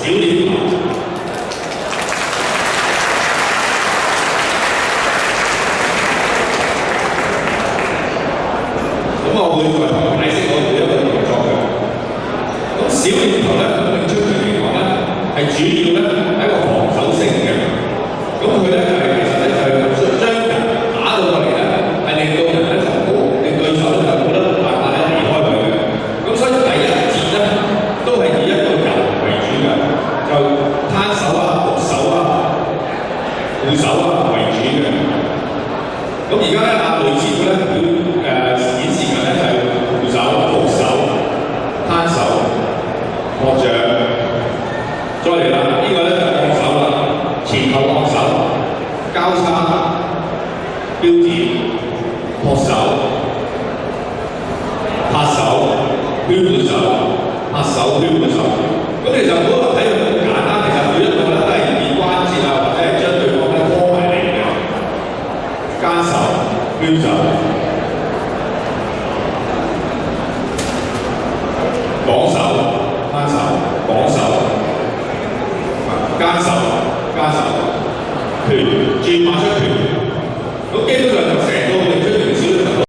小練球。咁我會再解釋我每一個動作嘅。咁小練球咧，咁出嚟嚟講咧，係主要咧係一個防守性嘅。咁佢咧其實咧就係將人打到過嚟咧，係令到人咧就冇令對手咧就冇得辦法咧離開佢嘅。咁所以第一節咧都係以一個人為主嘅，就攤手啊、伏手啊、護手啊為主嘅。咁而家咧類似咧顯示緊咧就係護手、伏手、攤手、學掌，再嚟啦，呢個咧就係按手啦，前後按手、交叉、標誌、撲手、拍手、圈換手、拍手、圈換手。咁其實嗰個睇到咁簡單，其實每一個咧都係以關節啊，或者係將對方咧拖埋嚟嘅。奸手、圈手、綁手、攤手、綁手、奸手、奸手、拳轉馬出拳。咁基本上就成